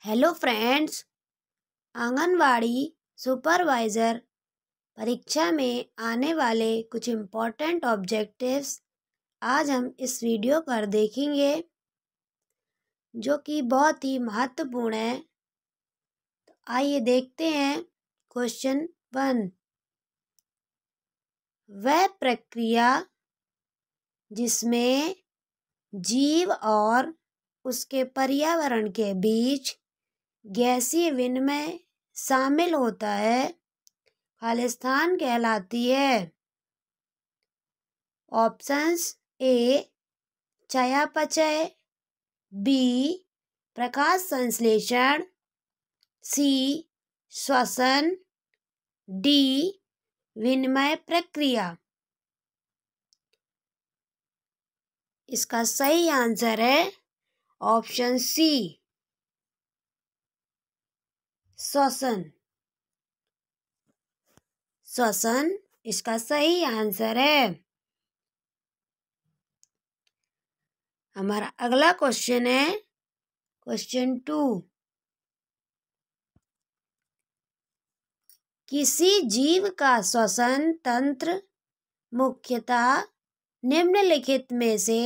Hello friends. Anganwadi supervisor परीक्षा में आने वाले कुछ इम्पोर्टेंट ऑब्जेक्टिव्स आज हम इस वीडियो पर देखेंगे, जो कि बहुत ही महत्वपूर्ण है। तो आइए देखते हैं। क्वेश्चन 1। वह प्रक्रिया जिसमें जीव और उसके पर्यावरण के बीच गैसीय विनिमय शामिल होता है, खालिस्तान कहलाती है। ऑप्शंस: ए चयापचय, बी प्रकाश संश्लेषण, सी श्वसन, डी विनिमय प्रक्रिया। इसका सही आंसर है ऑप्शन सी, श्वसन। श्वसन इसका सही आंसर है। हमारा अगला क्वेश्चन है क्वेश्चन 2। किसी जीव का श्वसन तंत्र मुख्यतः निम्नलिखित में से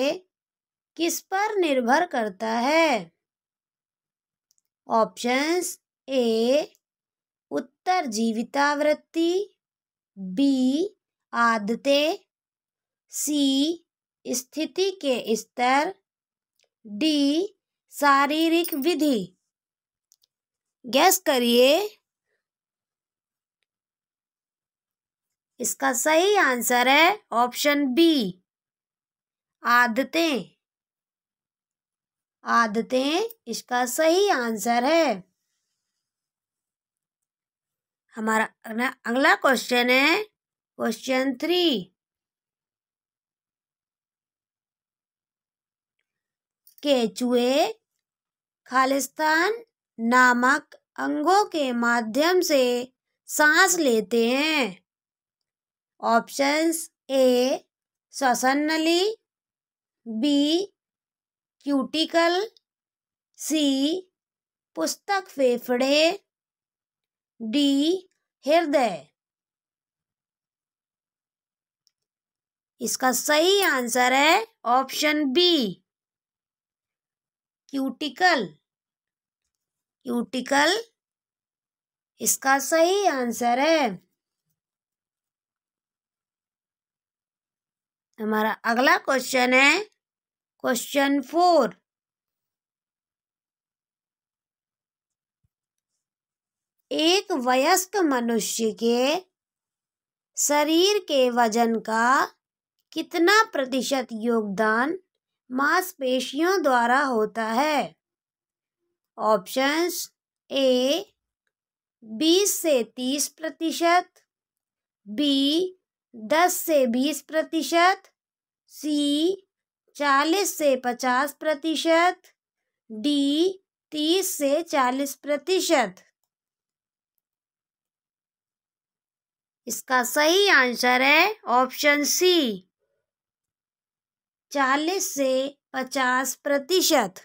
किस पर निर्भर करता है? ऑप्शंस: ए उत्तरजीवितावृत्ति, बी आदतें, सी स्थिति के स्तर, डी शारीरिक विधि। गैस करिए। इसका सही आंसर है ऑप्शन बी, आदतें। आदतें इसका सही आंसर है। हमारा अगला क्वेश्चन है क्वेश्चन 3। केंचुए खालिस्तान नामक अंगों के माध्यम से सांस लेते हैं। ऑप्शंस: ए श्वसन नली, बी क्यूटिकल, सी पुस्तक फेफड़े, डी हृदय। इसका सही आंसर है ऑप्शन बी, क्यूटिकल। क्यूटिकल इसका सही आंसर है। हमारा अगला क्वेश्चन है क्वेश्चन 4। एक वयस्क मनुष्य के शरीर के वजन का कितना प्रतिशत योगदान मांसपेशियों द्वारा होता है? ऑप्शंस: ए 20 से 30%, बी 10 से 20%, सी 40 से 50%, डी 30 से 40%। इसका सही आंसर है ऑप्शन सी, 40 से 50%।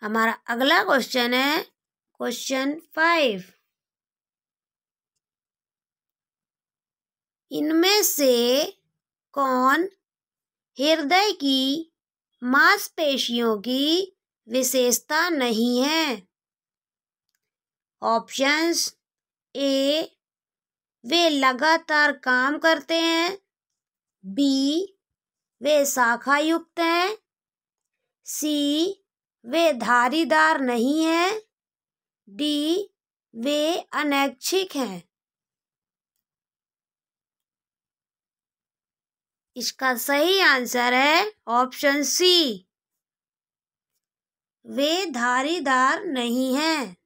हमारा अगला क्वेश्चन है क्वेश्चन 5। इनमें से कौन हृदय की मांसपेशियों की विशेषता नहीं है? ऑप्शंस: ए वे लगातार काम करते हैं, बी वे शाखा युक्त हैं, सी वे धारीदार नहीं हैं, डी वे अनैच्छिक हैं। इसका सही आंसर है ऑप्शन सी, वे धारीदार नहीं हैं।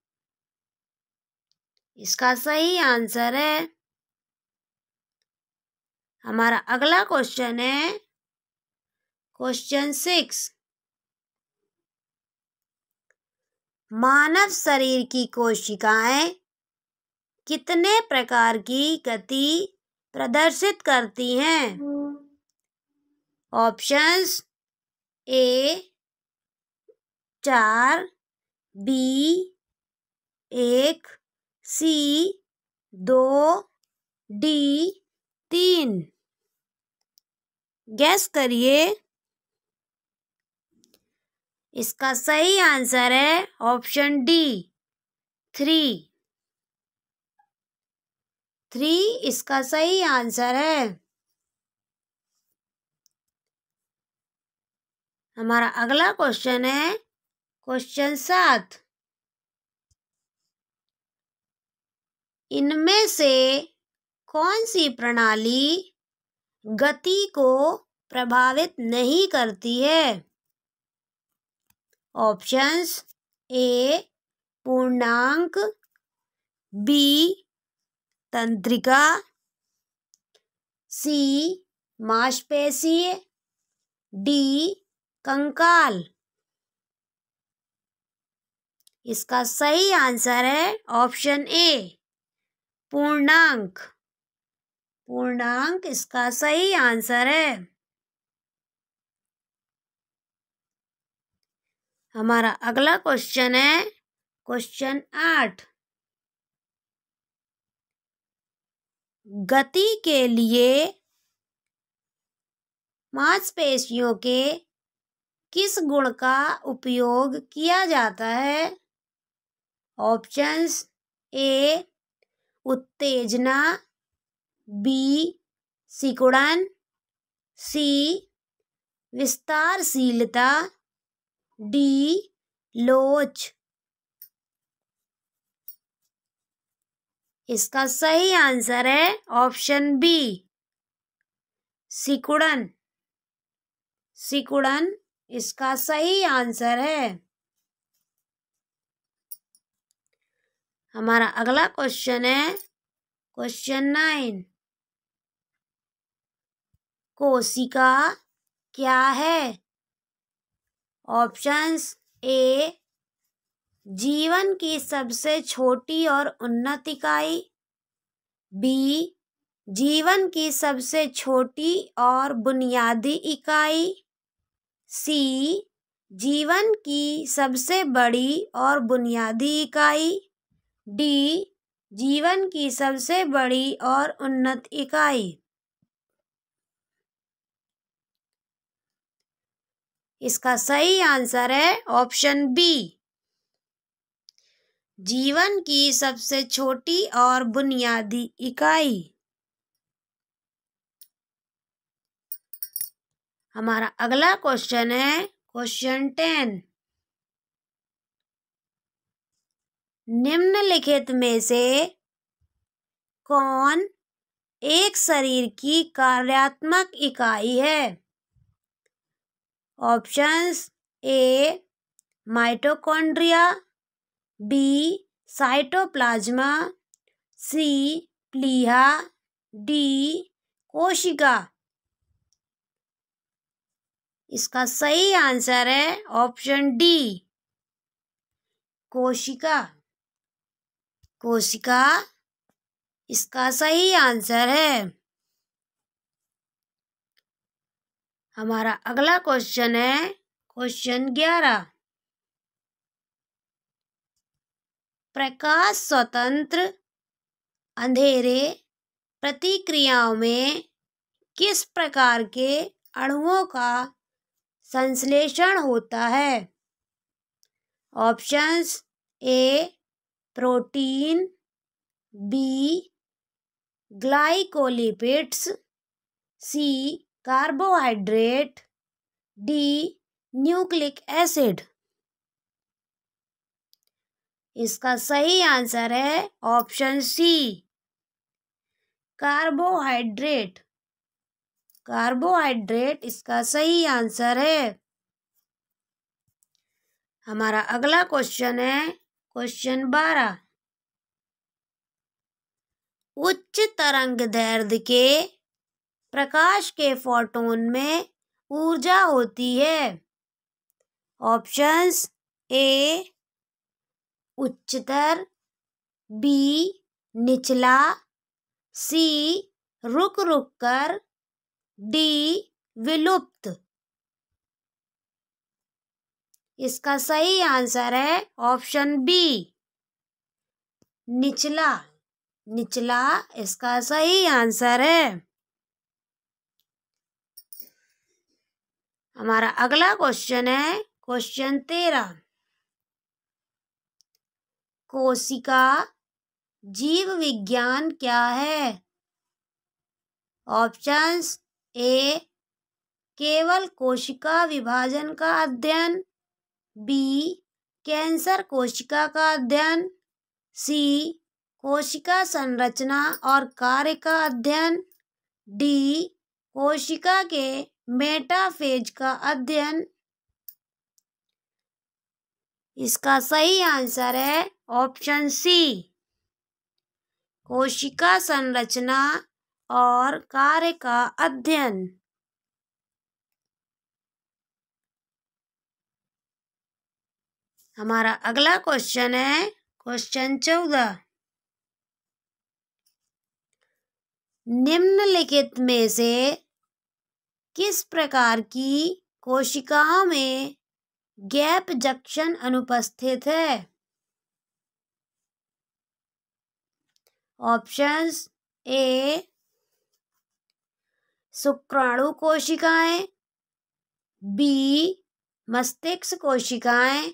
इसका सही आंसर है। हमारा अगला क्वेश्चन है क्वेश्चन 6। मानव शरीर की कोशिकाएं कितने प्रकार की गति प्रदर्शित करती हैं? ऑप्शंस: ए 4, बी 1, सी 2, डी 3। गैस करिए। इसका सही आंसर है ऑप्शन डी 3। 3 इसका सही आंसर है। हमारा अगला क्वेश्चन है क्वेश्चन 7। इनमें से कौन सी प्रणाली गति को प्रभावित नहीं करती है? ऑप्शंस ए पूर्णांक, बी तंत्रिका, सी मांसपेशीय, डी कंकाल। इसका सही आंसर है ऑप्शन ए पूर्णांक। पूर्णांक इसका सही आंसर है। हमारा अगला क्वेश्चन है क्वेश्चन 8। गति के लिए मांसपेशियों के किस गुण का उपयोग किया जाता है? ऑप्शंस ए उत्तेजना, बी सिकुड़न, सी विस्तारशीलता, डी लोच। इसका सही आंसर है ऑप्शन बी सिकुड़न। सिकुड़न इसका सही आंसर है। हमारा अगला क्वेश्चन है क्वेश्चन 9। कोशिका क्या है? ऑप्शंस ए जीवन की सबसे छोटी और उन्नत इकाई, बी जीवन की सबसे छोटी और बुनियादी इकाई, सी जीवन की सबसे बड़ी और बुनियादी इकाई, डी जीवन की सबसे बड़ी और उन्नत इकाई। इसका सही आंसर है ऑप्शन बी जीवन की सबसे छोटी और बुनियादी इकाई। हमारा अगला क्वेश्चन है क्वेश्चन 10। निम्नलिखित में से कौन एक शरीर की कार्यात्मक इकाई है? Options A mitochondria, B cytoplasm, C प्लीहा, डी कोशिका। इसका सही आंसर है ऑप्शन डी कोशिका। कोशिका इसका सही आंसर है। हमारा अगला क्वेश्चन है क्वेश्चन 11। प्रकाश स्वतंत्र अंधेरे प्रतिक्रियाओं में किस प्रकार के अणुओं का संश्लेषण होता है? Options A protein, B glycolipids, C carbohydrate, D nucleic acid. इसका सही आंसर है ऑप्शन सी कार्बोहाइड्रेट। कार्बोहाइड्रेट इसका सही आंसर है। हमारा अगला क्वेश्चन है क्वेश्चन 12। उच्च तरंग दैर्ध्य के प्रकाश के फोटोन में ऊर्जा होती है। ऑप्शंस ए उच्चतर, बी निचला, सी रुक रुक कर, डी विलुप्त। इसका सही आंसर है ऑप्शन बी, निचला। निचला इसका सही आंसर है। हमारा अगला क्वेश्चन है क्वेश्चन 13। कोशिका जीव विज्ञान क्या है? ऑप्शंस ए, केवल कोशिका विभाजन का अध्ययन, बी, कैंसर कोशिका का अध्ययन, सी, कोशिका संरचना और कार्य का अध्ययन, डी, कोशिका के मेटाफेज का अध्ययन। इसका सही आंसर है ऑप्शन सी, कोशिका संरचना और कार्य का अध्ययन। हमारा अगला क्वेश्चन है क्वेश्चन 14। निम्नलिखित में से किस प्रकार की कोशिकाओं में गैप जंक्शन अनुपस्थित है? ऑप्शंस ए, शुक्राणु कोशिकाएं, बी, मस्तिष्क कोशिकाएं,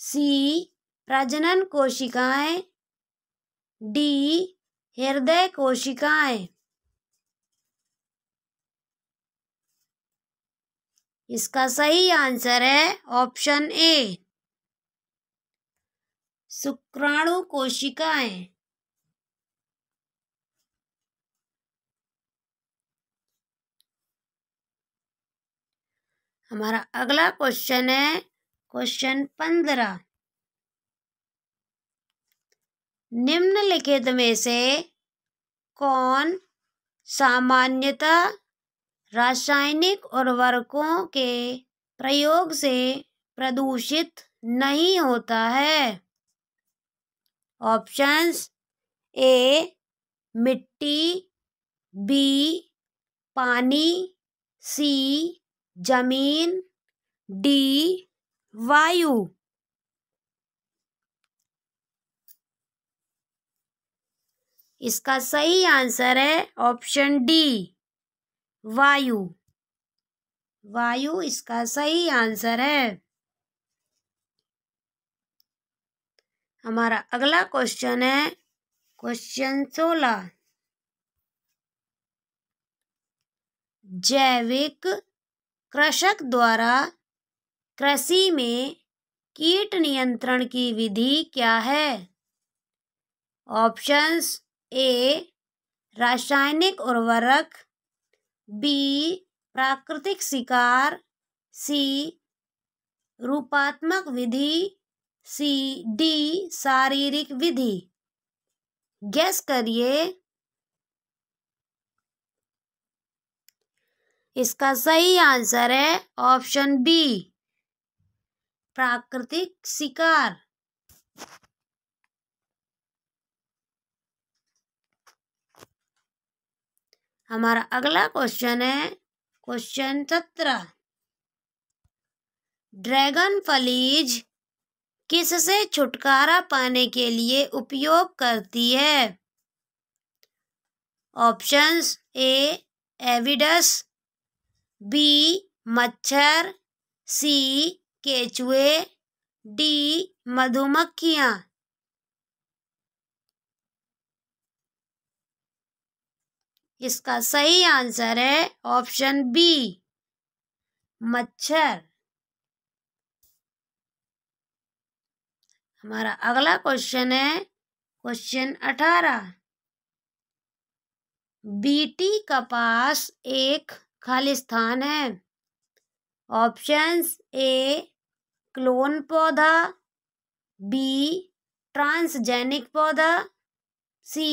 सी, प्रजनन कोशिकाएं, डी, हृदय कोशिकाएं। इसका सही आंसर है ऑप्शन ए, शुक्राणु कोशिकाएं। हमारा अगला क्वेश्चन है क्वेश्चन 15। निम्नलिखित में से कौन सामान्यतः रासायनिक उर्वरकों के प्रयोग से प्रदूषित नहीं होता है? ऑप्शंस ए, मिट्टी, बी, पानी, सी, जमीन, डी, वायु। इसका सही आंसर है ऑप्शन डी, वायु। वायु इसका सही आंसर है। हमारा अगला क्वेश्चन है क्वेश्चन 16। जैविक कृषक द्वारा कृषि में कीट नियंत्रण की विधि क्या है? ऑप्शंस ए, रासायनिक उर्वरक, बी, प्राकृतिक शिकार, सी, रूपात्मक विधि, सी, डी, शारीरिक विधि। गेस करिए। इसका सही आंसर है ऑप्शन बी, प्राकृतिक शिकार। हमारा अगला क्वेश्चन है क्वेश्चन 17। ड्रैगन फ्लीज किससे छुटकारा पाने के लिए उपयोग करती है? ऑप्शंस ए, एविडस, बी, मच्छर, सी, केचुए, डी, मधुमक्खियां। इसका सही आंसर है ऑप्शन बी, मच्छर। हमारा अगला क्वेश्चन है क्वेश्चन 18। बीटी कपास एक खालिस्तान है। ऑप्शंस ए, क्लोन पौधा, बी, ट्रांसजेनिक पौधा, सी,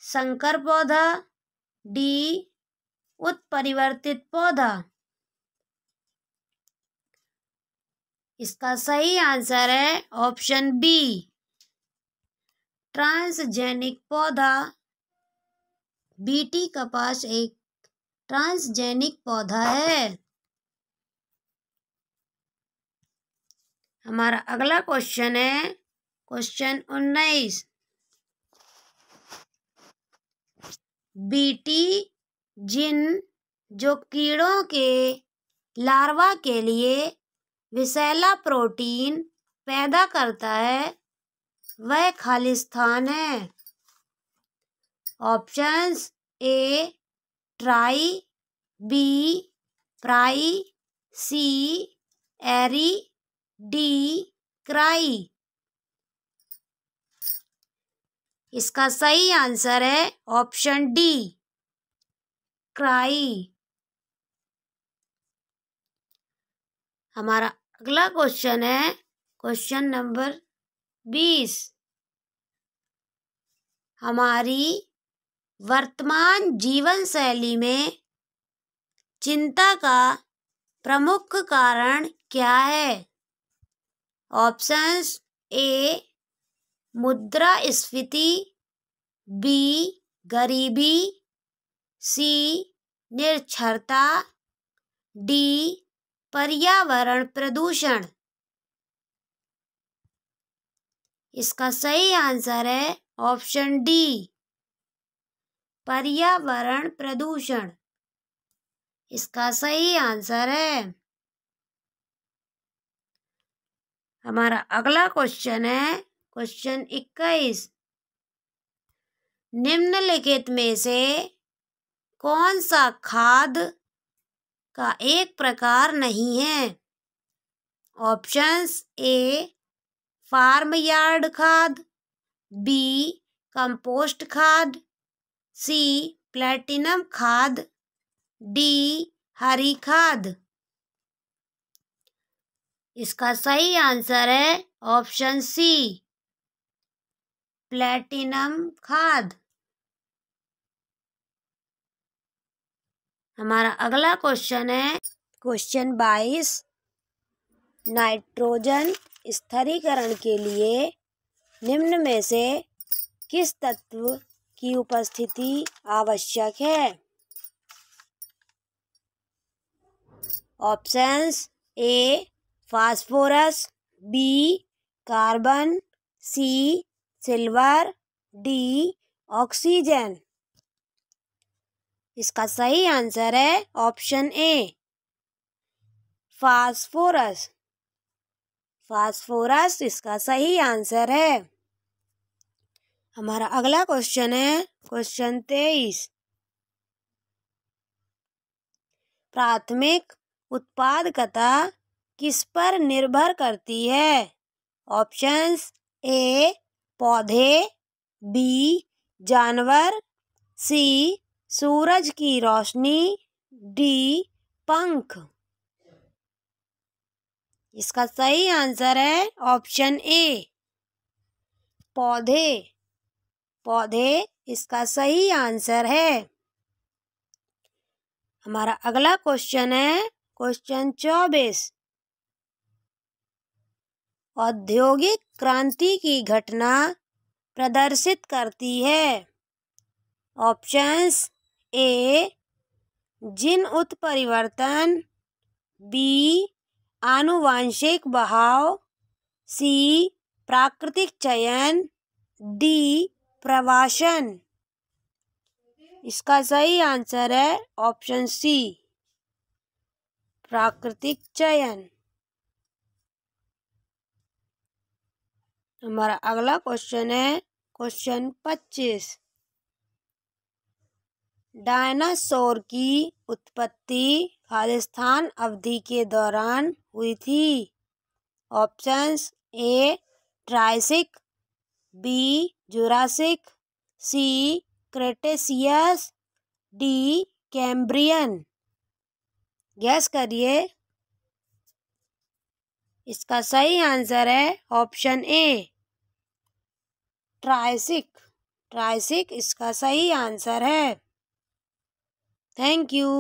संकर पौधा, डी, उत्परिवर्तित पौधा। इसका सही आंसर है ऑप्शन बी, ट्रांसजेनिक पौधा। बीटी कपास एक ट्रांसजेनिक पौधा है। हमारा अगला क्वेश्चन है क्वेश्चन 19। बीटी जिन जो कीड़ों के लार्वा के लिए विषैला प्रोटीन पैदा करता है वह खालिस्तान है। Options A try, B pry, C airy, D cry. इसका सही आंसर है ऑप्शन डी क्राई। हमारा अगला क्वेश्चन है क्वेश्चन नंबर 20। हमारी वर्तमान जीवन शैली में चिंता का प्रमुख कारण क्या है? ऑप्शंस ए मुद्रास्फीति, बी गरीबी, सी निरक्षरता, डी पर्यावरण प्रदूषण। इसका सही आंसर है ऑप्शन डी पर्यावरण प्रदूषण। इसका सही आंसर है। हमारा अगला क्वेश्चन है क्वेश्चन 21। निम्नलिखित में से कौन सा खाद का एक प्रकार नहीं है? ऑप्शंस ए फार्म यार्ड खाद, बी कंपोस्ट खाद, सी प्लेटिनम खाद, डी हरी खाद। इसका सही आंसर है ऑप्शन सी प्लेटिनम खाद। हमारा अगला क्वेश्चन है क्वेश्चन 22। नाइट्रोजन स्थिरीकरण के लिए निम्न में से किस तत्व की उपस्थिति आवश्यक है? Options A phosphorus, B carbon, C silver, D oxygen. इसका सही आंसर है ऑप्शन ए फास्फोरस। फास्फोरस इसका सही आंसर है। हमारा अगला क्वेश्चन है क्वेश्चन 23। प्राथमिक उत्पादकता किस पर निर्भर करती है? ऑप्शंस ए पौधे, बी जानवर, सी सूरज की रोशनी, डी पंख। इसका सही आंसर है ऑप्शन ए पौधे। पौधे इसका सही आंसर है। हमारा अगला क्वेश्चन है क्वेश्चन 24। औद्योगिक क्रांति की घटना प्रदर्शित करती है। ऑप्शंस ए जीन उत्परिवर्तन, बी आनुवांशिक बहाव, सी प्राकृतिक चयन, डी प्रवासन। इसका सही आंसर है ऑप्शन सी प्राकृतिक चयन। हमारा अगला क्वेश्चन है क्वेश्चन 25। डायनासोर की उत्पत्ति खालिस्तान अवधि के दौरान हुई थी। Options A Triassic, B Jurassic, C Cretaceous, D Cambrian. Guess करिए। इसका सही आंसर है ऑप्शन ए ट्रायसिक। ट्रायसिक इसका सही आंसर है। Thank you.